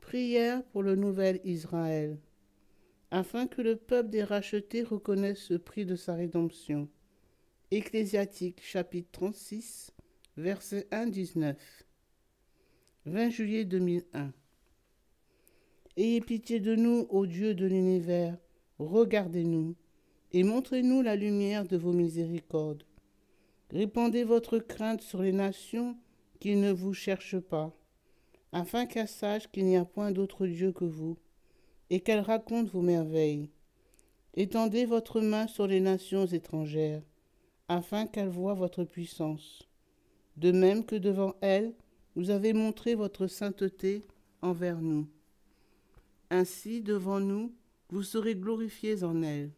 Prière pour le nouvel Israël, afin que le peuple des rachetés reconnaisse le prix de sa rédemption. Ecclésiastique chapitre 36, verset 1-19. 20 juillet 2001. Ayez pitié de nous, ô Dieu de l'univers, regardez-nous et montrez-nous la lumière de vos miséricordes. Répandez votre crainte sur les nations qui ne vous cherchent pas, afin qu'elles sachent qu'il n'y a point d'autre Dieu que vous, et qu'elles racontent vos merveilles. Étendez votre main sur les nations étrangères, afin qu'elles voient votre puissance. De même que devant elles, vous avez montré votre sainteté envers nous. Ainsi, devant nous, vous serez glorifiés en elles,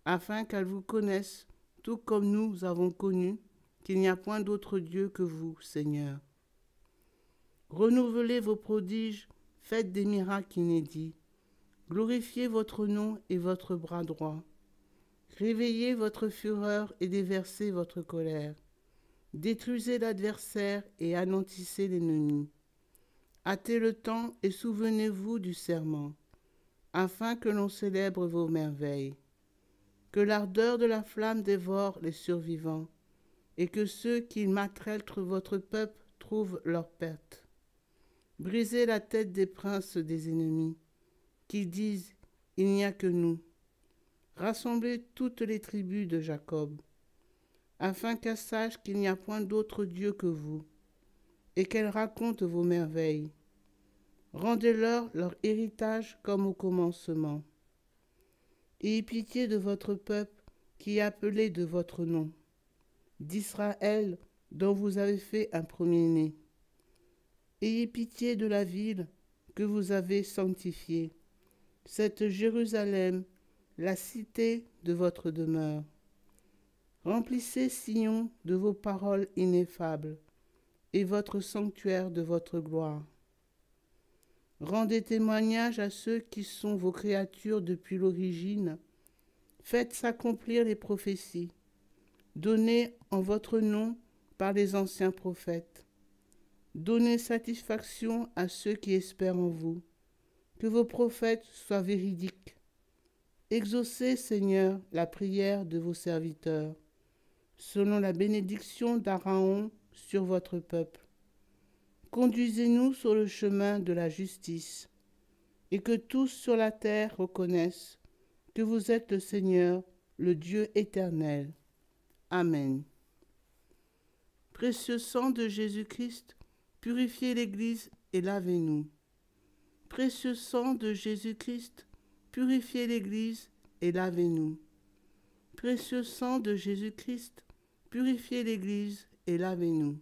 afin qu'elles vous connaissent, tout comme nous avons connu qu'il n'y a point d'autre Dieu que vous, Seigneur. Renouvelez vos prodiges, faites des miracles inédits. Glorifiez votre nom et votre bras droit. Réveillez votre fureur et déversez votre colère. Détruisez l'adversaire et anéantissez l'ennemi. Hâtez le temps et souvenez-vous du serment, afin que l'on célèbre vos merveilles. Que l'ardeur de la flamme dévore les survivants, et que ceux qui maltraitent votre peuple trouvent leur perte. Brisez la tête des princes des ennemis, qui disent « Il n'y a que nous ». Rassemblez toutes les tribus de Jacob, afin qu'elles sachent qu'il n'y a point d'autre Dieu que vous, et qu'elles racontent vos merveilles. Rendez-leur leur héritage comme au commencement. Ayez pitié de votre peuple qui est appelé de votre nom, d'Israël dont vous avez fait un premier-né. Ayez pitié de la ville que vous avez sanctifiée, cette Jérusalem, la cité de votre demeure. Remplissez Sion de vos paroles ineffables, et votre sanctuaire de votre gloire. Rendez témoignage à ceux qui sont vos créatures depuis l'origine. Faites s'accomplir les prophéties, données en votre nom par les anciens prophètes. Donnez satisfaction à ceux qui espèrent en vous. Que vos prophètes soient véridiques. Exaucez, Seigneur, la prière de vos serviteurs, selon la bénédiction d'Aaron sur votre peuple. Conduisez-nous sur le chemin de la justice, et que tous sur la terre reconnaissent que vous êtes le Seigneur, le Dieu éternel. Amen. Précieux sang de Jésus-Christ, purifiez l'Église et lavez-nous. Précieux sang de Jésus-Christ, purifiez l'Église et lavez-nous. Précieux sang de Jésus-Christ, purifiez l'Église et lavez-nous.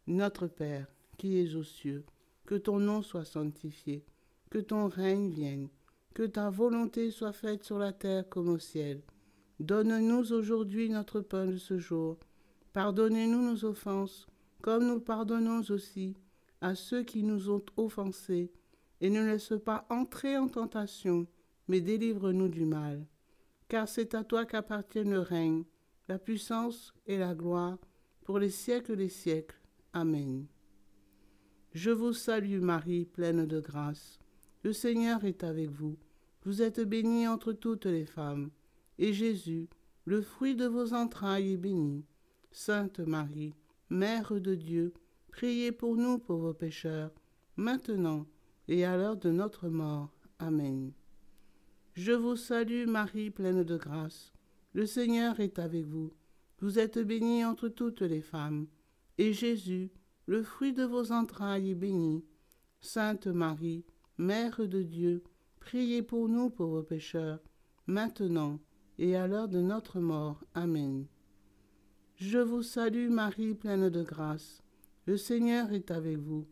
Notre Père, qui es aux cieux, que ton nom soit sanctifié, que ton règne vienne, que ta volonté soit faite sur la terre comme au ciel. Donne-nous aujourd'hui notre pain de ce jour. Pardonnez-nous nos offenses, comme nous pardonnons aussi à ceux qui nous ont offensés. Et ne laisse pas entrer en tentation, mais délivre-nous du mal. Car c'est à toi qu'appartiennent le règne, la puissance et la gloire, pour les siècles des siècles. Amen. Je vous salue Marie, pleine de grâce. Le Seigneur est avec vous. Vous êtes bénie entre toutes les femmes. Et Jésus, le fruit de vos entrailles, est béni. Sainte Marie, Mère de Dieu, priez pour nous pauvres pécheurs, maintenant et à l'heure de notre mort. Amen. Je vous salue Marie, pleine de grâce. Le Seigneur est avec vous. Vous êtes bénie entre toutes les femmes. Et Jésus, le fruit de vos entrailles, est béni. Sainte Marie, Mère de Dieu, priez pour nous pauvres pécheurs, maintenant et à l'heure de notre mort. Amen. Je vous salue Marie, pleine de grâce. Le Seigneur est avec vous.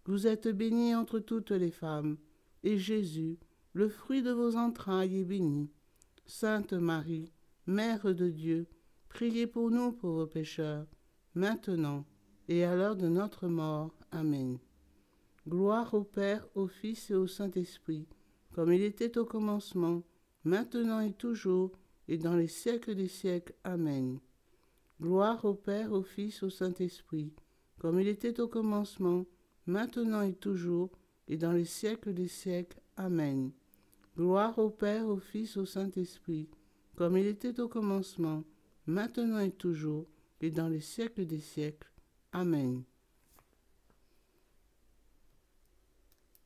Vous êtes bénie entre toutes les femmes, et Jésus, le fruit de vos entrailles, est béni. Sainte Marie, Mère de Dieu, priez pour nous pauvres pécheurs, maintenant et à l'heure de notre mort. Amen. Gloire au Père, au Fils et au Saint-Esprit, comme il était au commencement, maintenant et toujours, et dans les siècles des siècles. Amen. Gloire au Père, au Fils, au Saint-Esprit, comme il était au commencement, maintenant et toujours, et dans les siècles des siècles. Amen. Gloire au Père, au Fils, au Saint-Esprit, comme il était au commencement, maintenant et toujours, et dans les siècles des siècles. Amen.